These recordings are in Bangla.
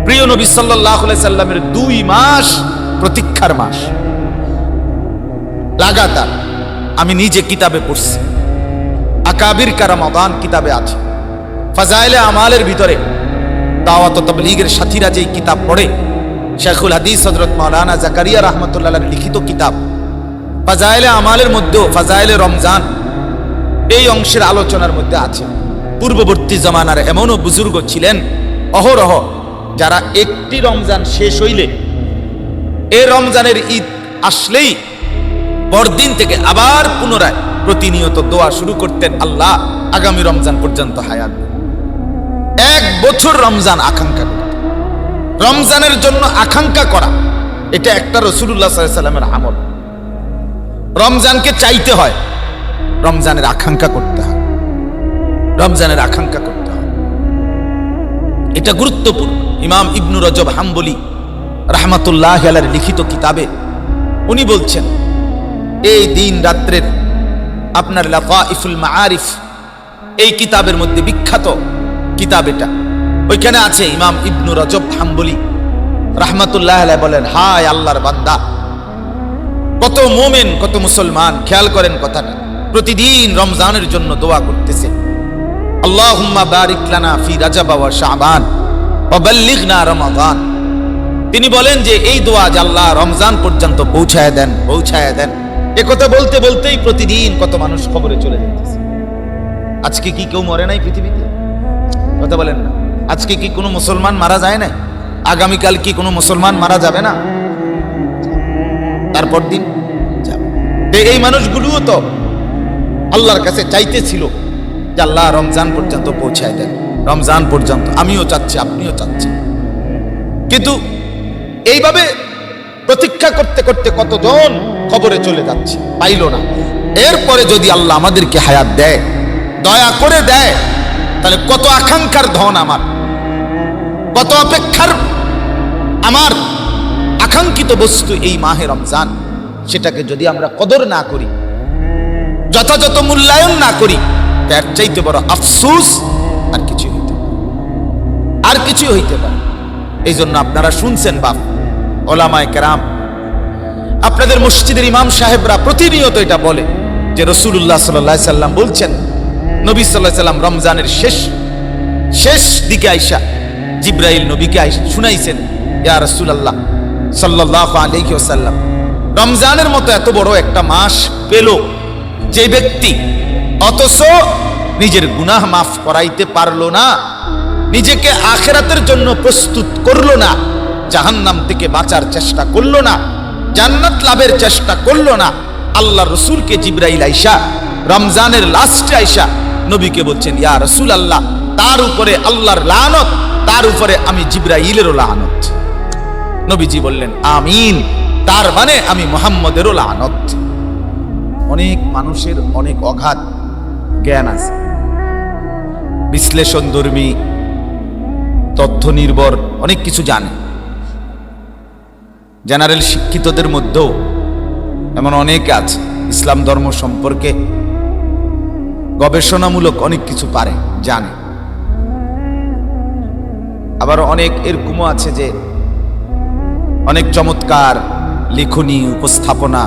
প্রিয় নবী সাল্লাল্লাহু আলাইহি সাল্লামের 2 মাস প্রতীক্ষার মাস লাগাতার। আমি নিজে কিতাবে পড়ছি, আকাবির কা রমাদান কিতাবে আছে, ফাজাইলে আমালের ভিতরে দাওয়াত ও তাবলীগের সাথীরা যেই কিতাব পড়ে, শেখুল হাদিস হযরত মাওলানা জাকারিয়া রাহমাতুল্লাহ আলাইহির লিখিত কিতাব ফাজাইলে আমালের মধ্যেও ফাজাইলে রমজান এই অংশের আলোচনার মধ্যে আছে। পূর্ববর্তী জামানার এমনও বুজুর্গ ছিলেন অহরহ, যারা একটি রমজান শেষ হইলে এই রমজানের ঈদ আসলেই পরদিন থেকে আবার পুনরায় প্রতিনিয়ত দোয়া শুরু করতেন, আল্লাহ আগামী রমজান পর্যন্ত হায়াত দিন। 1 বছর রমজান আকাঙ্ক্ষা করতেন। রমজানের জন্য আকাঙ্ক্ষা করা এটা একটা রাসূলুল্লাহ সাল্লাল্লাহু আলাইহি সাল্লামের আমল। রমজানকে চাইতে হয়, রমজানের আকাঙ্ক্ষা করতে হয়, রমজানের আকাঙ্ক্ষা করতে হয়, এটা গুরুত্বপূর্ণ। ইমাম ইবনু রজব হাম্বলি রাহমাতুল্লাহি আলাইহির লিখিত কিতাবে উনি বলছেন, এই দিন রাত্রের আপনার লাতাইফুল মাআরিফ এই কিতাবের মধ্যে বিখ্যাত কিতাব এটা, ওইখানে আছে ইমাম ইবনু রজব হাম্বলি রাহমাতুল্লাহি আলাইহি বলেন, হায় আল্লাহর বান্দা, কত মুমিন কত মুসলমান, খেয়াল করেন কথাটা, প্রতিদিন রমজানের জন্য দোয়া করতেছে, আল্লাহুম্মা বারিক লানা ফি রাজাব ওয়া শাবান ওয়া বাল্লিগনা রমাদান। তিনি বলেন যে এই দোয়া যে আল্লাহ রমজান পর্যন্ত পৌঁছায় দেন, পৌঁছায় দেন। এ কথা বলতে বলতেই প্রতিদিন কত মানুষ কবরে চলে যাইতেছে। আজকে কি কেউ মরে নাই পৃথিবীতে? কথা বলেন না। আজকে কি কোনো মুসলমান মারা যায় না? আগামীকাল কি কোনো মুসলমান মারা যাবে না? তারপর দিন যাবে। এই মানুষগুলোও তো আল্লাহর কাছে চাইতেছিল যে আল্লাহ রমজান পর্যন্ত পৌঁছায় দেন, রমজান পর্যন্ত। আমিও চাচ্ছি, আপনিও চাচ্ছেন, কিন্তু এইভাবে প্রতীক্ষা করতে করতে কতজন কবরে চলে যাচ্ছে, পাইল না। এরপরে যদি আল্লাহ আমাদেরকে হায়াত দেয়, দয়া করে দেয়, তাহলে কত আকাঙ্ক্ষার ধন আমার, কত অপেক্ষার আমার আকাঙ্ক্ষিত বস্তু এই মাহে রমজান, সেটাকে যদি আমরা কদর না করি, যথাযথ মূল্যায়ন না করি, তার চাইতে বড় আফসোস আর কিছু হইতে পারে, আর কিছু হইতে পারে। এই জন্য আপনারা শুনছেন বাপ ওলামায়ে কেরাম, আপনাদের মসজিদের ইমাম সাহেবরা প্রতিনিয়ত এটা বলে যে রাসূলুল্লাহ সাল্লাল্লাহু আলাইহি সাল্লাম বলছেন, নবী সাল্লাল্লাহু আলাইহি সাল্লাম রমজানের শেষ দিকে আইসা জিবরাইল নবীকে শুনাইছেন, ইয়া রাসূলুল্লাহ সাল্লাল্লাহু আলাইহি ওয়াসাল্লাম, রমজানের মতো এত বড় একটা মাস পেল যে ব্যক্তি, অথচ নিজের গুনাহ মাফ করাইতে পারলো না, নিজেকে আখিরাতের জন্য প্রস্তুত করলো না, জাহান্নাম থেকে বাঁচার চেষ্টা করলো না, জান্নাত লাভের চেষ্টা করলো না। আল্লাহ রসুলকে জিবরাইল আইসা রমজানের লাস্টে আইসা নবীকে বলছেন, ইয়া রাসূলুল্লাহ, তার উপরে আল্লাহর লানত, তার উপরে আমি জিবরাইলেরও লানত। নবীজি বললেন আমিন, তার মানে আমি মুহাম্মদেরও লানত। অনেক মানুষের অনেক অগাধ জ্ঞান আছে, বিশ্লেষণধর্মী, তথ্য নির্ভর অনেক কিছু জানে। জেনারেল শিক্ষিতদের মধ্যেও এমন অনেক আছে, ইসলাম ধর্ম সম্পর্কে গবেষণামূলক অনেক কিছু পারে, জানে। আবার অনেক এরকমও আছে যে অনেক চমৎকার লেখনী, উপস্থাপনা,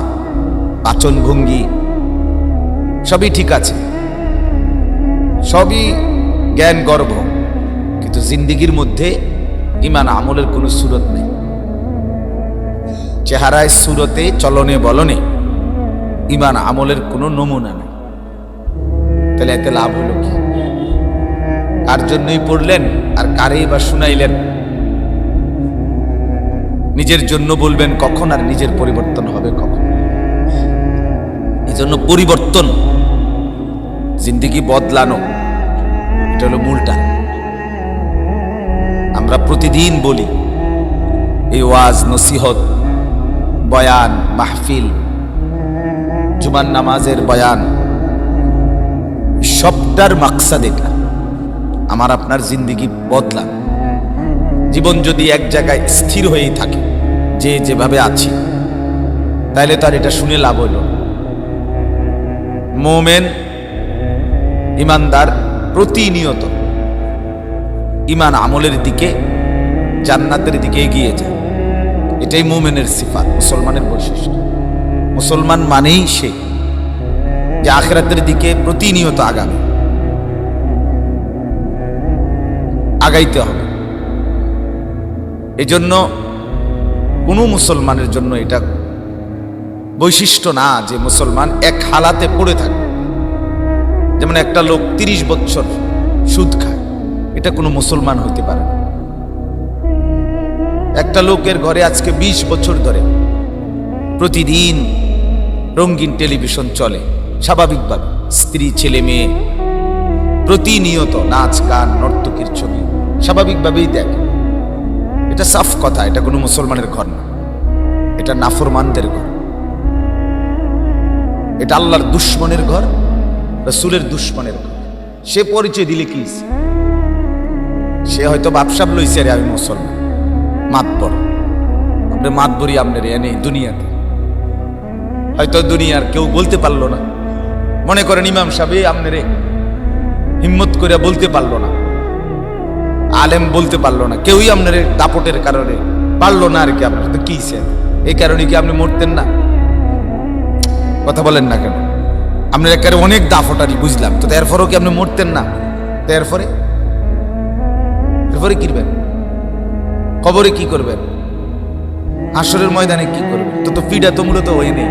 বাচনভঙ্গি সবই ঠিক আছে, সবই জ্ঞান গর্ভ, কিন্তু জিন্দিগির মধ্যে ঈমান আমলের কোনো সুরত নেই। চেহারায়, সুরতে, চলনে বলনে ঈমান আমলের কোনো নমুনা নেই। তাহলে এতে লাভ হলো কি? কার জন্যই পড়লেন আর কারেই বা শুনাইলেন? নিজের জন্য বলবেন কখন, আর নিজের পরিবর্তন হবে কখন? এই জন্য পরিবর্তন, জিন্দিগি বদলানো, এটা হলো মূলটা। আমরা প্রতিদিন বলি এই ওয়াজ, নসিহত, বয়ান, মাহফিল, জুমার নামাজের বয়ান, সবটার মাকসাদ এটা, আমার আপনার জিন্দিগি বদলান। জীবন যদি এক জায়গায় স্থির হয়েই থাকে, যে যেভাবে আছি, তাহলে তার এটা শুনে লাভ হইল। মোমেন ইমানদার প্রতিনিয়ত ঈমান আমলের দিকে জান্নাতের দিকে এগিয়ে যায়। এটাই মুমিনের সিফাত, মুসলমানের বৈশিষ্ট্য। মুসলমান মানেই সে যে আখিরাতের দিকে প্রতিনিয়ত আগাইতে হবে। এই জন্য কোনো মুসলমানের জন্য এটা বৈশিষ্ট্য না যে মুসলমান এক হালাতে পড়ে থাকে। যেমন একটা লোক 30 বছর সুদ খায়, এটা কোনো মুসলমান হতে পারে না। একটা লোকের ঘরে আজকে 20 বছর ধরে প্রতিদিন রঙিন টেলিভিশন চলে, স্বাভাবিকভাবে স্ত্রী ছেলে মেয়ে প্রতিনিয়ত নাচ গান নর্তকীর ছবি স্বাভাবিকভাবেই দেখে। এটা সাফ কথা, এটা কোনো মুসলমানের ঘর না, এটা নাফরমানদের ঘর, এটা আল্লাহর দুশ্মনের ঘর, রাসূলের দুশ্মনের ঘর। সে পরিচয় দিলে কি, সে হয়তো বাপসাপ লইছে রে আমি মুসলমান, মাতবর, আমরা মাতবরি আপনার এনে দুনিয়াতে হয়তো দুনিয়ার কেউ বলতে পারলো না। মনে করেন ইমাম সাহেব আপনারে হিম্মত করে বলতে পারলো না, আলেম বলতে পারলো না, কেউই আপনার দাপটের কারণে পারলো না আর কি। আপনার তো কি এই কারণে কি আপনি মরতেন না? কথা বলেন না কেন? আপনার একেবারে অনেক দাপটারি বুঝলাম, তো এরপরও কি আপনি মরতেন না? তো এরপরে কিরবেন? কবরে কি করবেন? হাসরের ময়দানে কি করবেন? তো পিডা তো মূলত ওই নেই,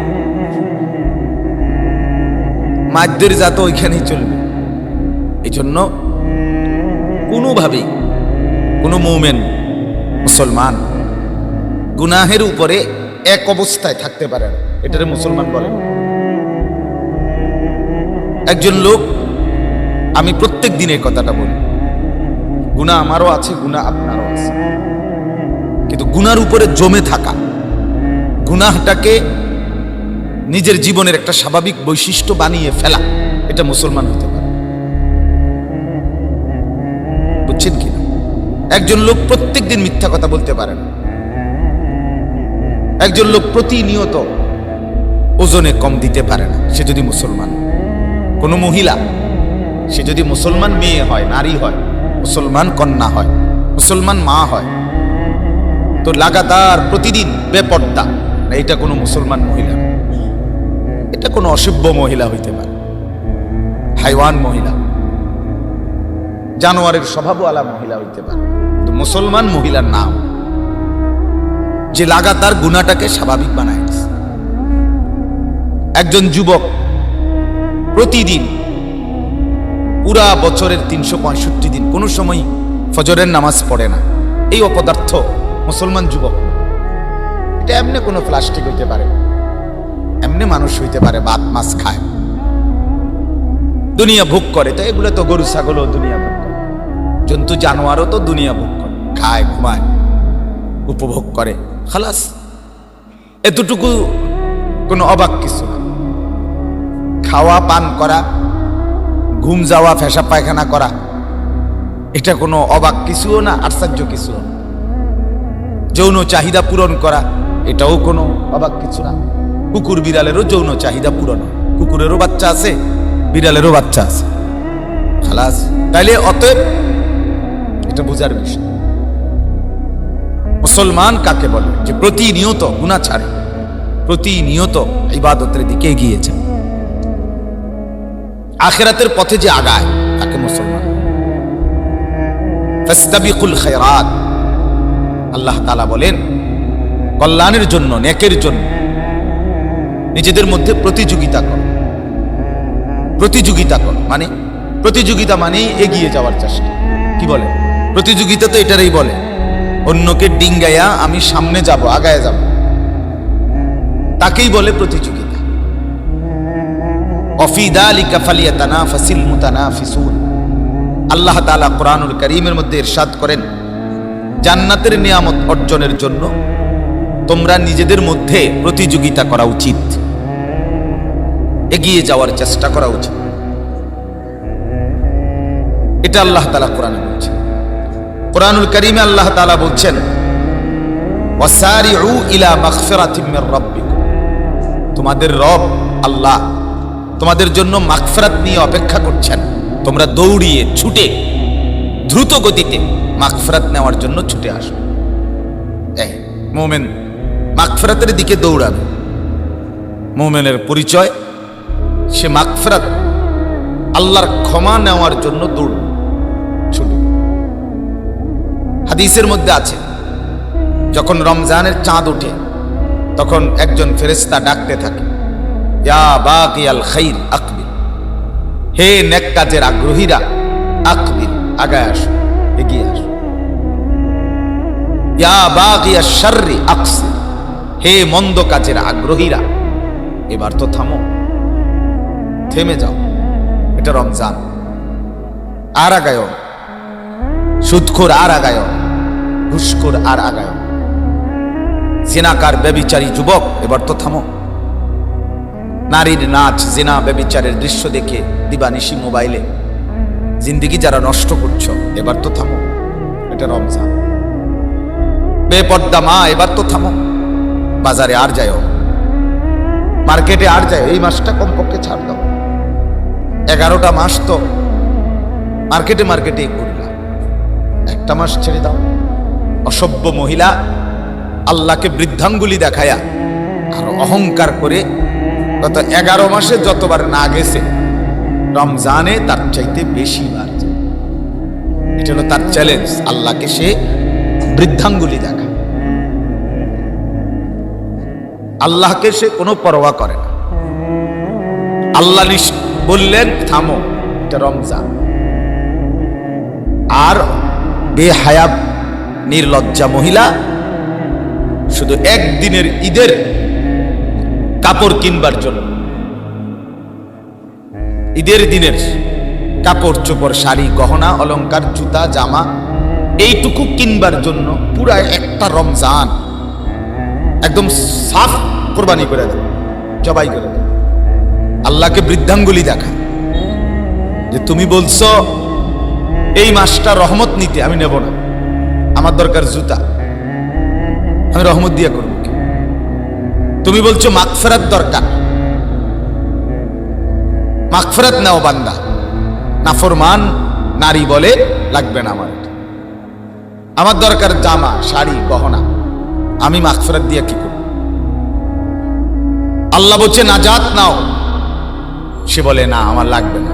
মাদ্দের জাত ওইখানেই চলবে। এই জন্য কোনোভাবেই কোনো মুমিন মুসলমান গুনাহের উপরে এক অবস্থায় থাকতে পারে না, এটারে মুসলমান বলে। একজন লোক, আমি প্রত্যেক দিনের কথাটা বলি, গুনাহ আমারও আছে, গুনাহ আপনারও আছে, কিন্তু গুনার উপরে জমে থাকা, গুনাহটাকে নিজের জীবনের একটা স্বাভাবিক বৈশিষ্ট্য বানিয়ে ফেলা, এটা মুসলমান হতে পারে। বুঝছেন কি? একজন লোক প্রত্যেক দিন মিথ্যা কথা বলতে পারে না। একজন লোক প্রতিনিয়ত ওজনে কম দিতে পারে না, সে যদি মুসলমান। কোন মহিলা, সে যদি মুসলমান মেয়ে হয়, নারী হয়, মুসলমান কন্যা হয়, মুসলমান মা হয়, তো লাগাতার প্রতিদিন বেপর্দা, এটা কোনো মুসলমান মহিলা, এটা কোনো অসভ্য মহিলা হইতে পারে, হাইওয়ান মহিলা, জানোয়ারের স্বভাবওয়ালা মহিলা হইতে পারে, কিন্তু মুসলমান মহিলার নাম যে লাগাতার গুনাহটাকে স্বাভাবিক বানায়। একজন যুবক প্রতিদিন পুরা বছরের 365 দিন কোনো সময় ফজরের নামাজ পড়ে না, এই অপদার্থ মুসলমান যুবক। এটা এমনি কোনো প্লাস্টিক হইতে পারে, এমনি মানুষ হইতে পারে, ভাত মাছ খায়, দুনিয়া ভোগ করে। তো এগুলো তো গরু ছাগলও দুনিয়া ভোগ করে, জন্তু জানোয়ারও তো দুনিয়া ভোগ করে, খায়, ঘুমায়, উপভোগ করে, খালাস। এতটুকু কোনো অবাক কিছু না। খাওয়া পান করা, ঘুম যাওয়া, পেশাব পায়খানা করা, এটা কোনো অবাক কিছুও না, আশ্চর্য কিছুও না। যৌন চাহিদা পূরণ করা, এটাও কোনো অবাক কিছু না। কুকুর বিড়ালেরও যৌন চাহিদা পূরণ হয়, কুকুরেরও বাচ্চা আছে, বিড়ালেরও বাচ্চা আছে, খালাস। তাইলে অতএব এটা বোঝার বিষয়। মুসলমান কাকে বলে? যে প্রতিনিয়ত গুনাহ ছাড়ে, প্রতিনিয়ত ইবাদতের দিকে এগিয়ে যায়, আখিরাতের পথে যে আগায়, তাকে মুসলমান। ফাসতাবিকুল খায়রাত, আল্লাহ তাআলা বলেন কল্যাণের জন্য, নেকের জন্য নিজেদের মধ্যে প্রতিযোগিতা করো। প্রতিযোগিতা করো মানে, প্রতিযোগিতা মানেই এগিয়ে যাওয়ার চেষ্টা। কি বলে? প্রতিযোগিতা তো এটারই বলে, অন্যকে ডিঙ্গাইয়া আমি সামনে যাব, আগায় যাব, তাকেই বলে প্রতিযোগিতা। ওয়াফি যালিকা ফালিয়াতানাফাসিল মুতানাফিসুন। আল্লাহ তাআলা কোরআনুল কারীমের মধ্যে ইরশাদ করেন, জান্নাতের নিয়ামত অর্জনের জন্য তোমরা নিজেদের মধ্যে প্রতিযোগিতা করা উচিত, এগিয়ে যাওয়ার চেষ্টা করা উচিত। এটা আল্লাহ তাআলা কোরআনে বলছেন। কোরআনুল কারীমে আল্লাহ তাআলা বলছেন, ওয়াসারিউ ইলা মাগফিরাতিম মির রাব্বিকুম। তোমাদের রব আল্লাহ তোমাদের জন্য মাগফিরাত নিয়ে অপেক্ষা করছেন। তোমরা দৌড়িয়ে ছুটে দ্রুত গতিতে মাগফিরাত নেওয়ার জন্য ছুটে আসো। মোমেন মাগফিরাতের দিকে দৌড়াবে। মোমেনের পরিচয়, সে মাগফিরাত আল্লাহর ক্ষমা নেওয়ার জন্য দৌড় ছুটে। হাদিসের মধ্যে আছে, যখন রমজানের চাঁদ ওঠে তখন একজন ফেরেশতা ডাকতে থাকে, ইয়া বাকিয়াল খাইর আকবিল, হে নেক কাজের আগ্রহীরা, আকবিল, আগায় আসো, এগিয়ে আসো। ইয়া বাকিয়াশ শাররি আকসির, হে মন্দ কাজের আগ্রহীরা, এবার তো থামো, থেমে যাও। এটা রমজান। আর আগায়, সুদখোর আর আগায়, ঘুষখোর আর আগায়, জিনাকার ব্যভিচারী যুবক, এবার তো থামো। নারীর নাচ, জিনা, ব্যভিচারের দৃশ্য দেখে দিবানিশি মোবাইলে জিন্দেগি যারা নষ্ট করছো, এবার তো থামো, এটা রমজান। বেপর্দা মা, এবার তো থামো, বাজারে আর যাও, মার্কেটে আর যাও, এই মাসটা কমপক্ষে ছাড় দাও। 11টা মাস তো মার্কেটে মার্কেটে ঘুরলা, একটা মাস ছেড়ে দাও। অসভ্য মহিলা আল্লাহকে বৃদ্ধাঙ্গুলি দেখায়া আর অহংকার করে গত 11 মাসে যতবার না গেছে, রমজানে তার চাইতে বেশি বার। এটা হলো তার চ্যালেঞ্জ, আল্লাহকে সে বৃদ্ধাঙ্গুলি দেখা। আল্লাহকে সে কোনো পরোয়া করে না। আল্লাহ বললেন থামো, এটা রমজান। আর বেহায়া নির্লজ্জা মহিলা শুধু একদিনের ঈদের কাপড় কিনবার জন্য, ঈদের দিনের কাপড় চোপড়, শাড়ি, গহনা, অলংকার, জুতা, জামা, এইটুকু কিনবার জন্য পুরা একটা রমজান একদম সাফ কোরবানি করে দেয়, জবাই করে দেয়। আল্লাহকে বৃদ্ধাঙ্গুলি দেখা যে তুমি বলছো এই মাসটা রহমত নিতে, আমি নেব না, আমার দরকার জুতা, আমি রহমত দিয়া করব কি? তুমি বলছো মাগফিরাত দরকার, মাগফিরাত নাও বান্দা। নাফরমান নারী বলে লাগবে না আমার, আমার দরকার জামা, শাড়ি, গহনা, আমি মাগফিরাত দিয়া কি করব? আল্লাহ বলছে নাজাত নাও, সে বলে না আমার লাগবে না,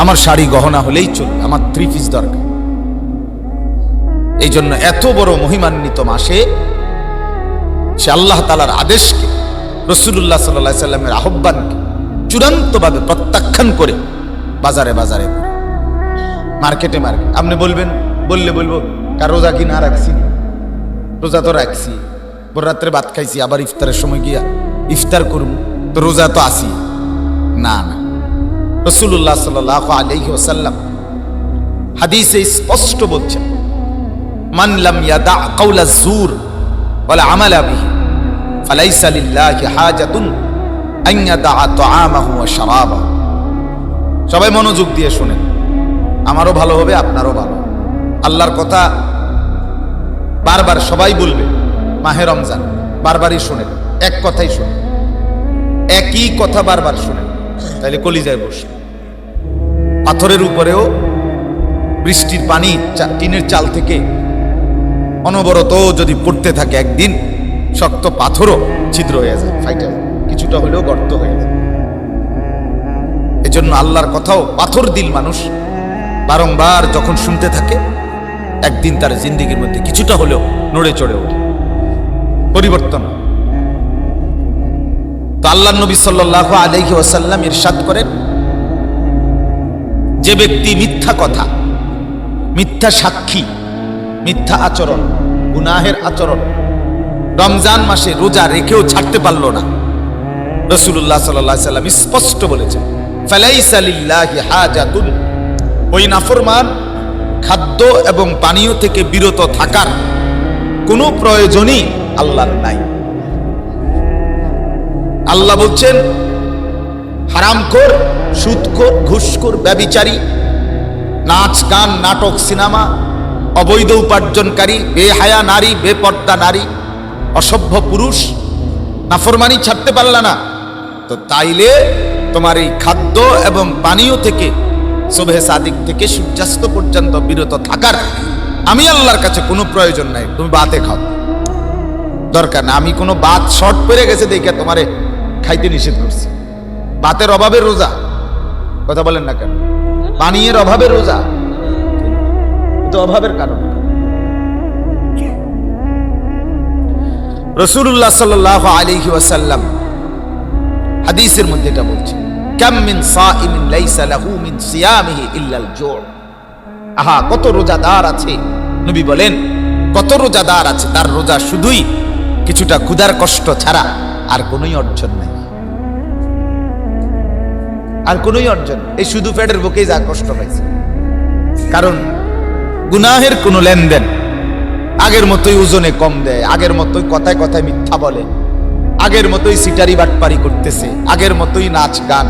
আমার শাড়ি গহনা হলেই চলবে, আমার 3 পিস দরকার। এই জন্য এত বড় মহিমান্বিত মাসে সে আল্লাহ তাআলার আদেশকে, রাসূলুল্লাহ সাল্লাল্লাহু আলাইহি সাল্লামের আহ্বানকে চূড়ান্তভাবে প্রত্যাখ্যান করে বাজারে বাজারে, মার্কেটে মার্কেট। আপনি বলবেন, বলবো কার রোজা কি না রাখছি? রোজা তো রাখছি, ভোর রাত্রে ভাত খাইছি, আবার ইফতারের সময় গিয়া ইফতার করব, তো রোজা তো আসি না। না, রাসূলুল্লাহ সাল্লাল্লাহু আলাইহি ওয়াসাল্লাম হাদিসে স্পষ্ট বলছেন, মান লাম ইয়াদা কাওলা যুর ওয়াল আমালা বিহি ফালাইসা লিল্লাহি হাজাতুন আন ইয়াদা তাআমাহু ওয়া শারাবাহু। সবাই মনোযোগ দিয়ে শুনেন, আমারও ভালো হবে, আপনারও ভালো। আল্লাহর কথা বারবার সবাই বলবে, মাহে রমজান বারবারই শোনেন, এক কথাই শোনেন, একই কথা বারবার শোনেন, তাইলে কলিজায় বসবে। পাথরের উপরেও বৃষ্টির পানি টিনের চাল থেকে অনবরত যদি পড়তে থাকে, একদিন শক্ত পাথরও ছিদ্র হয়ে যায়, ফাইটা কিছুটা হলেও গর্ত হয়ে যায়। এজন্য আল্লাহর কথাও পাথর দিল মানুষ বারংবার যখন শুনতে থাকে, একদিন তার জিন্দেগির মধ্যে কিছুটা হলেও নড়ে চড়ে ওঠে, পরিবর্তন। তো আল্লাহর নবী সাল্লাল্লাহু আলাইহি ওয়াসাল্লাম ইরশাদ করেন, যে ব্যক্তি মিথ্যা কথা, মিথ্যা সাক্ষী, মিথ্যা আচরণ, গুনাহের আচরণ রমজান মাসে রোজা রেখেও ছাড়তে পারলো না, রাসূলুল্লাহ সাল্লাল্লাহু আলাইহি ওয়াসাল্লাম স্পষ্ট বলেছেন, ফালাইসা লিল্লাহি হাজাতুন, ওই নাফরমান খাদ্য এবং পানীয় থেকে বিরত থাকার কোনো প্রয়োজনই আল্লাহর নাই। আল্লাহ বলছেন হারামখোর, সুদখোর, ঘুষখোর, ব্যভিচারী, নাচ গান, নাটক, সিনেমা, অবৈধ উপার্জনকারী, বেহায়া নারী, বেপর্দা নারী, অসভ্য পুরুষ, নাফরমানি ছাড়তে পারলা না, তো তাইলে তোমার এই খাদ্য এবং পানীয় থেকে সুবহে সাদিক থেকে সূর্যাস্ত পর্যন্ত বিরত থাকার আমি আল্লাহর কাছে কোনো প্রয়োজন নাই, তুমি বাতে খাও, দরকার না। আমি কোনো বাত শর্ট পড়ে গেছে দেখে তোমারে খাইতে নিষেধ করছি। বাতের অভাবে রোজা, কথা বলেন না কেন? পানীয়ের অভাবে রোজা, তো অভাবের কারণ। রাসূলুল্লাহ সাল্লাল্লাহু আলাইহি ওয়াসাল্লাম হাদিসের মধ্যে এটা বলছে, কাম মিন সাইমিন লাইসা লাহু মিন সিয়ামিহি ইল্লাল জু'। আহা, কত রোজাদার আছে, নবী বলেন কত রোজাদার আছে, তার রোজা শুধুই কিছুটা ক্ষুধার কষ্ট ছাড়া আর কোনোই অর্জন নাই, আর কোনোই অর্জন। এই শুধু পেটের বুকেই যা কষ্ট পাইছে, কারণ গুনাহের কোনো লেনদেন, আগের মতোই ওজনে কম দেয়, আগের মতোই কথায় কথায় মিথ্যা বলে, আগের মতোই সিটারি বাটপারি করতেছে, আগের মতোই নাচ গান,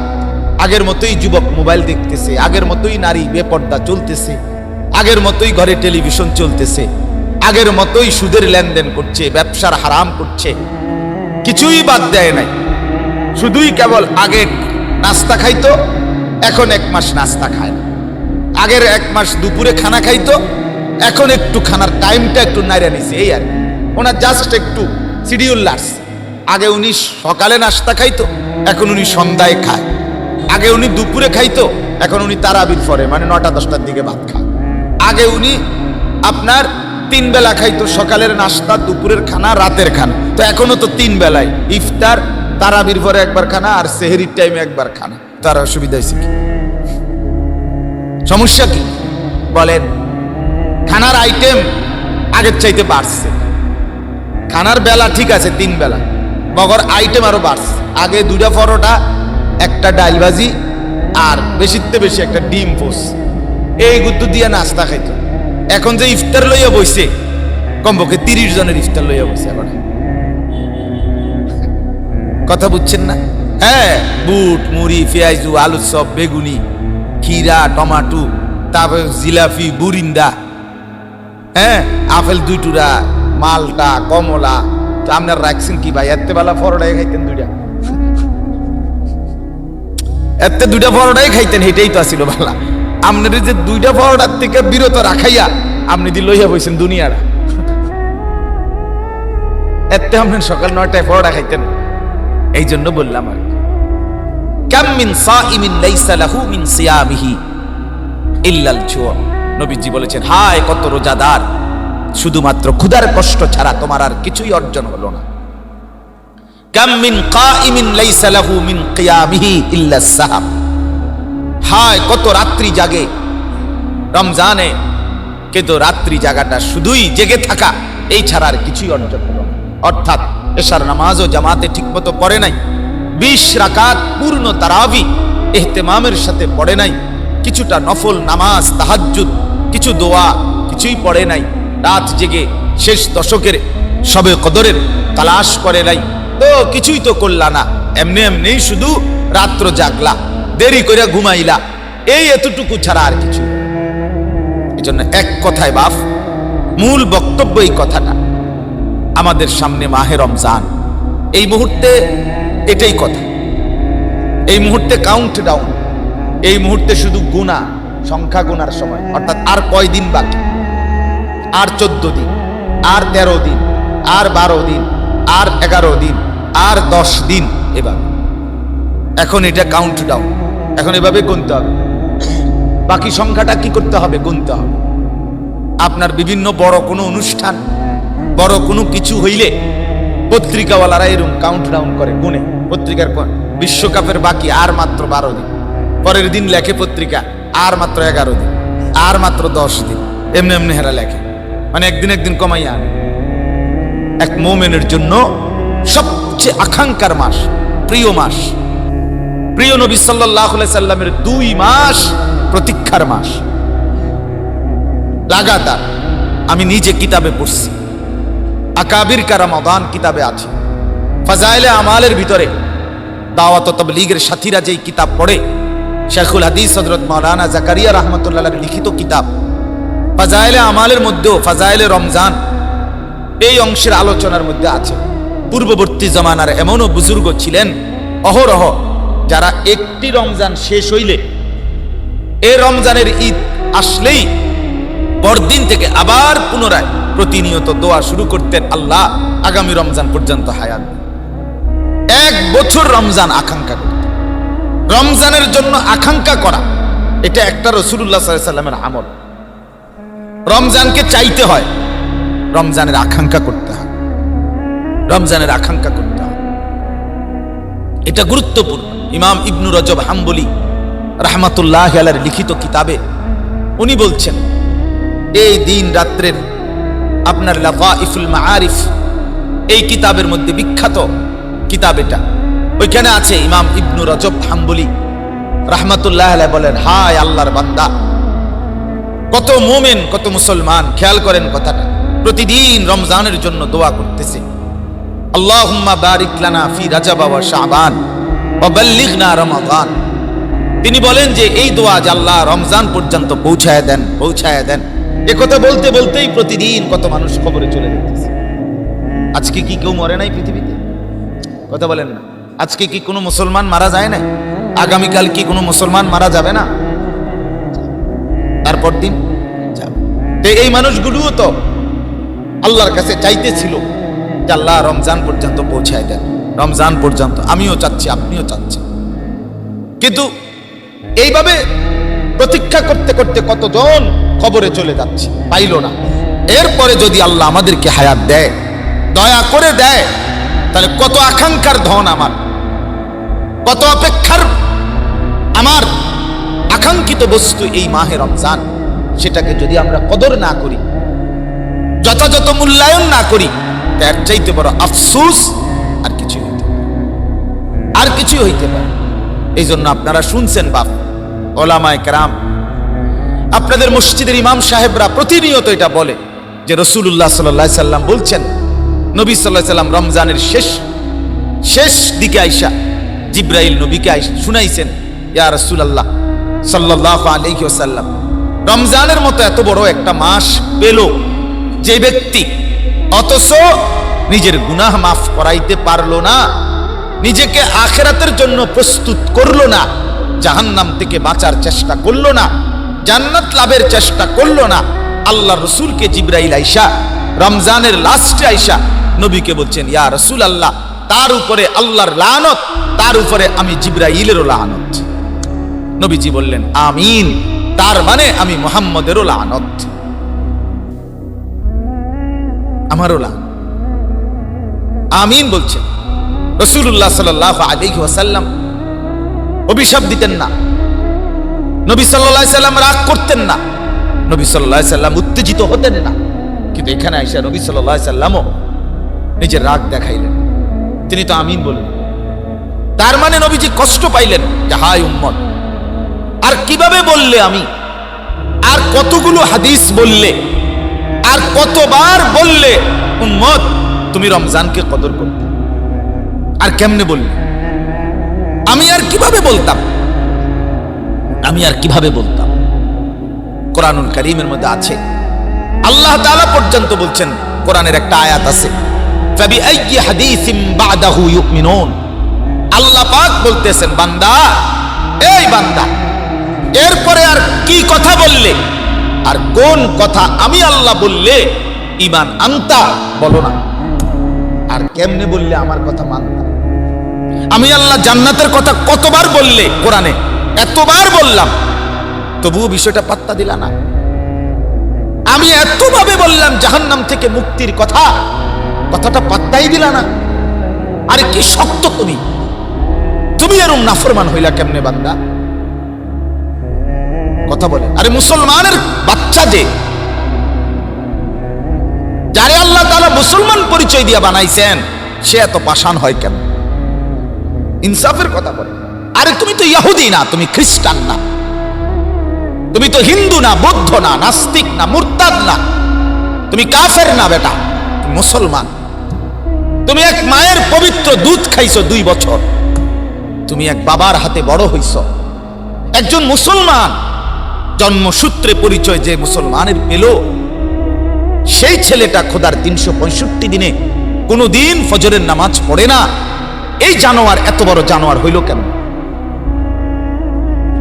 আগের মতোই যুবক মোবাইল দেখতেছে, আগের মতোই নারী বেপর্দা চলতেছে, আগের মতোই ঘরে টেলিভিশন চলতেছে, আগের মতোই সুদের লেনদেন করছে, ব্যবসার হারাম করছে, কিছুই বাদ দেয় নাই। শুধুই কেবল আগে নাস্তা খাইতো, এখন 1 মাস নাস্তা খায় না। আগের 1 মাস দুপুরে খানা খাইতো, এখন একটু খানার টাইমটা একটু নাইরা নিছে, এই আর ওনার জাস্ট একটু শিডিউল লাগছে। আগে উনি সকালে নাস্তা খাইতো, এখন উনি সন্ধ্যায় খায়। আগে উনি দুপুরে খাইতো, এখন উনি তারাবির পরে মানে 9টা-10টার দিকে ভাত খায়। আগে উনি আপনার 3 বেলা খাইতো, সকালের নাস্তা, দুপুরের খানা, রাতের খানা। তো এখনো তো 3 বেলায়, ইফতার, তারাবির পরে একবার খানা আর সেহরির টাইমে একবার খানা। তার অসুবিধা হয়েছে কি? সমস্যা কি বলেন? খানার আইটেম আগের চাইতে বাড়ছে, খানার বেলা ঠিক আছে 3 বেলা, মগর আইটেম আরো বাড়ছে। আগে 2টা পরোটা, একটা ডাল ভাজি আর বেশিতে বেশি একটা ডিম পোস, এই গুদ্দু দিয়ে নাস্তা খাইতো। এখন যে ইফতার লইয়া বইছে, কমপক্ষে 30 জনের ইফতার লইয়া বইছে। এখন কথা বুঝছেন না? হ্যাঁ, বুট, মুড়ি, পেঁয়াজু, আলুর চপ, বেগুনি, খিরা, টমাটো, তারপর জিলাপি, বুরিন্দা, হ্যাঁ, আপেল 2 টুরা, মালটা, কমলা। তো আপনার রাখছেন কি ভাই? এতে বেলা পরোটাই খাইতেন 2টা, এতে 2টা পরোটাই খাইতেন, এটাই তো আসিল ভালা। আপনার যে 2টা পরোটার থেকে বিরত রাখাইয়া আপনি দি লইয়া বইছেন দুনিয়ার। এতে আপনার সকাল 9টায় পরোটা খাইতেন। এই জন্য বললাম আর কাম মিন সাইমিন লাইসা লাহু মিন সিয়ামিহি ইল্লাল জু'। নবীজি বলেছেন, হায় কত রোজাদার, শুধুমাত্র ক্ষুধার কষ্ট ছাড়া তোমার আর কিছুই অর্জন হলো না। কাম মিন কাইমিন লাইসা লাহু মিন কিয়ামিহি ইল্লাস সাহাব। হায় কত রাত্রি জাগে রমজানে, কিন্তু রাত্রি জাগাটা শুধুই জেগে থাকা, এই ছাড়া আর কিছুই অর্জন হলো না। অর্থাৎ এশার নামাজও জামাতে ঠিকমতো পড়ে নাই, 20 রাকাত পূর্ণ তারাবি ইহতিমামের সাথে পড়ে নাই, কিছুটা নফল নামাজ, তাহাজ্জুদ, কিছু দোয়া কিছুই পড়ে নাই, রাত জেগে শেষ দশকের শবে কদরের তালাশ করে নাই, তো কিছুই তো করলা না, এমনি এমনি শুধু রাত্র জাগলা, দেরি করে ঘুমাইলা, এই এতটুকু ছাড়া আর কিছু। এই জন্য এক কথায় বাপ, মূল বক্তব্য এই কথাটা, আমাদের সামনে মাহে রমজান, এই মুহূর্তে এটাই কথা, এই মুহূর্তে কাউন্ট ডাউন, এই মুহূর্তে শুধু গুণা, সংখ্যা গুনার সময়। অর্থাৎ আর কয়দিন বাকি? আর 14 দিন, আর 13 দিন, আর 12 দিন, আর 11 দিন, আর 10 দিন। এভাবে এখন এটা কাউন্ট ডাউন, এখন এভাবে গুনতে হবে। বাকি সংখ্যাটা কি করতে হবে? গুনতে হবে। আপনার বিভিন্ন বড় কোনো অনুষ্ঠান, বড় কোনো কিছু হইলে পত্রিকাওয়ালারা এরকম কাউন্ট ডাউন করে, গুনে। পত্রিকার বিশ্বকাপের বাকি আর মাত্র 12 দিন, পরের দিন লেখে পত্রিকা আর মাত্র 11 দিন, আর মাত্র 10 দিন, এমনি এমনি হেরা লেখে, মানে একদিন একদিন কমাইয়া আনে। এক মুমিনের জন্য সবচেয়ে আকাঙ্ক্ষার মাস, প্রিয় মাস, প্রিয় নবী সাল্লাল্লাহু আলাইহি সাল্লামের 2 মাস প্রতীক্ষার মাস, লাগাতার। আমি নিজে কিতাবে পড়ছি, আকাবির কা রমাদান কিতাবে আছে, ফাজাইলে আমালের ভিতরে দাওয়াত ও তাবলীগের সাথীরা যেই কিতাব পড়ে, শেখুল হাদিস হযরত মাওলানা জাকারিয়া রাহমাতুল্লাহ আলাইহির লিখিত কিতাব ফাজাইলে আমালের মধ্যেও ফাজাইলে রমজান এই অংশের আলোচনার মধ্যে আছে। পূর্ববর্তী জমানার এমনও বুজুর্গ ছিলেন অহরহ, যারা একটি রমজান শেষ হইলে, এই রমজানের ঈদ আসলেই পরদিন থেকে আবার পুনরায় প্রতিনিয়ত দোয়া শুরু করতেন, আল্লাহ আগামী রমজান পর্যন্ত হায়াত দিন। 1 বছর রমজান আকাঙ্ক্ষা করতেন। রমজানের জন্য আকাঙ্ক্ষা করা এটা একটা রাসূলুল্লাহ সাল্লাল্লাহু আলাইহি সাল্লামের আমল। রমজানকে চাইতে হয়, রমজানের আকাঙ্ক্ষা করতে হয়, রমজানের আকাঙ্ক্ষা করতে হয়, এটা গুরুত্বপূর্ণ। ইমাম ইবনু রজব হাম্বলি রাহমাতুল্লাহি আলাইহির লিখিত কিতাবে উনি বলছেন, এই দিন রাত্রের আপনার লাতাইফুল মাআরিফ এই কিতাবের মধ্যে বিখ্যাত কিতাব এটা, ওইখানে আছে ইমাম ইবনু রজব হাম্বলি রাহমাতুল্লাহি আলাইহি বলেন, হায় আল্লাহর বান্দা, কত মুমিন, কত মুসলমান, খেয়াল করেন কথাটা, প্রতিদিন রমজানের জন্য দোয়া করতেছে, আল্লাহুম্মা বারিক লানা ফি রাজাব ওয়া শাবান ওয়া বাল্লিগনা রমাদান। তিনি বলেন যে এই দোয়া যে আল্লাহ রমজান পর্যন্ত পৌঁছায় দেন, পৌঁছায় দেন। এ কথা বলতে বলতেই প্রতিদিন কত মানুষ কবরে চলে যেতেছে। আজকে কি কেউ মরে নাই পৃথিবীতে? কথা বলেন না। আজকে কি কোনো মুসলমান মারা যায় না? আগামীকাল কি কোনো মুসলমান মারা যাবে না? তারপর দিন যাবে। তো এই মানুষগুলোও তো আল্লাহর কাছে চাইতেছিল যে আল্লাহ রমজান পর্যন্ত পৌঁছায় দেন, রমজান পর্যন্ত। আমিও চাচ্ছি, আপনিও চাচ্ছেন, কিন্তু এইভাবে প্রতীক্ষা করতে করতে কতজন কবরে চলে যাচ্ছে, পাইল না। এরপরে যদি আল্লাহ আমাদেরকে হায়াত দেয়, দয়া করে দেয়, তাহলে কত আকাঙ্ক্ষার ধন আমার, কত অপেক্ষার আমার আকাঙ্ক্ষিত বস্তু এই মাহে রমজান, সেটাকে যদি আমরা কদর না করি, যথাযথ মূল্যায়ন না করি, তার চাইতে বড় আফসোস আর কিছু হইতে পারে, আর কিছু হইতে পারে। এই জন্য আপনারা শুনছেন বাপ, ওলামায়ে কেরাম, আপনাদের মসজিদের ইমাম সাহেবরা প্রতিনিয়ত এটা বলে যে রাসূলুল্লাহ সাল্লাল্লাহু আলাইহি সাল্লাম বলছেন, নবী সাল্লাল্লাহু আলাইহি সাল্লাম রমজানের শেষ দিকে আইসা জিবরাইল নবীকে আইসা শুনাইছেন, ইয়া রাসূলুল্লাহ সাল্লাল্লাহু আলাইহি ওয়াসাল্লাম, রমজানের মতো এত বড় একটা মাস পেল যে ব্যক্তি, অথচ নিজের গুনাহ মাফ করাইতে পারলো না, নিজেকে আখিরাতের জন্য প্রস্তুত করলো না, জাহান্নাম থেকে বাঁচার চেষ্টা করলো না, জান্নাত লাভের চেষ্টা করলো না। আল্লাহর রাসূলকে জিবরাইল আইসা রমজানের লাস্টে আইসা নবীকে বলছেন, ইয়া রাসূলুল্লাহ, তার উপরে আল্লাহর লানত, তার উপরে আমি জিবরাইলেরও লানত। নবীজি বললেন, আমিন, তার মানে আমি মুহাম্মদেরও লানত, আমারও লানত। আমিন বলছেন। রাসূলুল্লাহ সাল্লাল্লাহু আলাইহি ওয়াসাল্লাম অভিশাপ দিতেন না, নবী সাল্লাল্লাহু আলাইহি সাল্লাম রাগ করতেন না, নবী সাল্লাল্লাহু আলাইহি সাল্লাম উত্তেজিত হতেন না। কিন্তু এখানে আয়েশা নবী সাল্লাল্লাহু আলাইহি সাল্লামও নিজের রাগ দেখাইলেন, তিনি তো আমিন বললেন। তার মানে নবীজি কষ্ট পাইলেন যে হায় উম্মত, আর কিভাবে বললে আমি, আর কতগুলো হাদিস বললে, আর কতবার বললে উম্মত তুমি রমজানকে কদর করতে, আর কেমনে বললে, আমি আর কিভাবে বলতাম, আমি আর কিভাবে বলতাম। কোরআনুল কারীমের মধ্যে আছে, আল্লাহ তাআলা পর্যন্ত বলছেন, কোরআনের একটা আয়াত আছে, ফাবিআইয়ি হাদিসিম বাদাহু ইউমিনুন। আল্লাহ পাক বলতেছেন, বান্দা, এই বান্দা, এরপরে আর কি কথা বললে, আর কোন কথা আমি আল্লাহ বললে ঈমান আনতা, বলো না, আর কেমনে বললে আমার কথা মানতা। আমি আল্লাহ জান্নাতের কথা কতবার বললে কোরআনে, এতবার বললাম, তবুও বিষয়টা পাত্তা দিলা না। আমি এতভাবে বললাম জাহান্নাম থেকে মুক্তির কথা, কথাটা পাত্তাই দিলা না। আরে কি শক্ত তুমি, তুমি এরকম নাফরমান হইলা কেমনে বান্দা? কথা বলে। আরে মুসলমানের বাচ্চা যে, যারে আল্লাহ তাআলা মুসলমান পরিচয় দিয়া বানাইছেন, সে এত পাষাণ হয় কেন? ইনসাফের কথা বলে। আরে তুমি তো ইহুদি না, তুমি খ্রিস্টান না, তুমি তো হিন্দু না, বৌদ্ধ না, নাস্তিক না, মুরতাদ না, তুমি কাফের না বেটা, তুমি মুসলমান। তুমি এক মায়ের পবিত্র দুধ খাইছো 2 বছর, তুমি এক বাবার হাতে বড় হইছ, একজন মুসলমান। জন্মসূত্রে পরিচয় যে মুসলমানের পেল, সেই ছেলেটা খোদার 365 দিনে কোনদিন ফজরের নামাজ পড়ে না। এই জানোয়ার এত বড় জানোয়ার হইল কেন?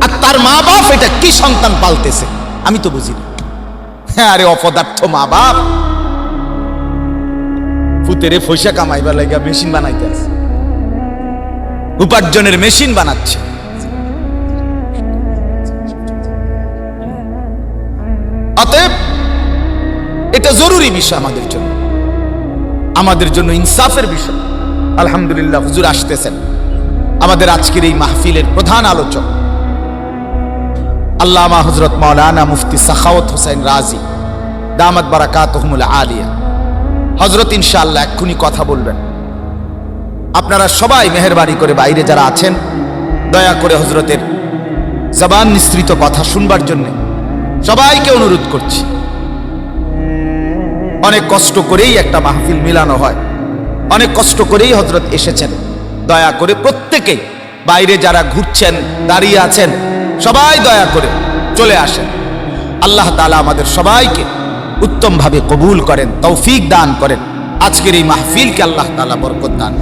আর তার মা বাপ এটা কি সন্তান পালতেছে আমি তো বুঝি না। হ্যাঁ, আরে অপদার্থ মা বাপ পুতেরে পয়সা কামাইবার লাগা মেশিন বানাইতে আছে, উপার্জনের মেশিন বানাচ্ছে। অতএব এটা জরুরি বিষয় আমাদের জন্য ইনসাফের বিষয়। আলহামদুলিল্লাহ, হুজুর আসতেছেন, আমাদের আজকের এই মাহফিলের প্রধান আলোচক আল্লামা হযরত মাওলানা মুফতি সাখাওয়াত হোসেন রাজি দামাত বারাকাতুহুমুল আলিয়া। হযরত ইনশাআল্লাহ এক্ষুনি কথা বলবেন। আপনারা সবাই মেহেরবানি করে বাইরে যারা আছেন, দয়া করে হযরতের জবান নিঃসৃত কথা শুনবার জন্য সবাইকে অনুরোধ করছি। অনেক কষ্ট করেই একটা মাহফিল মিলানো হয়, অনেক কষ্ট করেই হযরত এসেছেন। দয়া করে প্রত্যেকে বাইরে যারা ঘুরছেন, দাঁড়িয়ে আছেন, সবাই দয়া করে চলে আসেন। আল্লাহ তাআলা আমাদের সবাইকে উত্তমভাবে কবুল করেন, তৌফিক দান করেন। আজকের এই মাহফিলকে আল্লাহ তাআলা বরকত দান।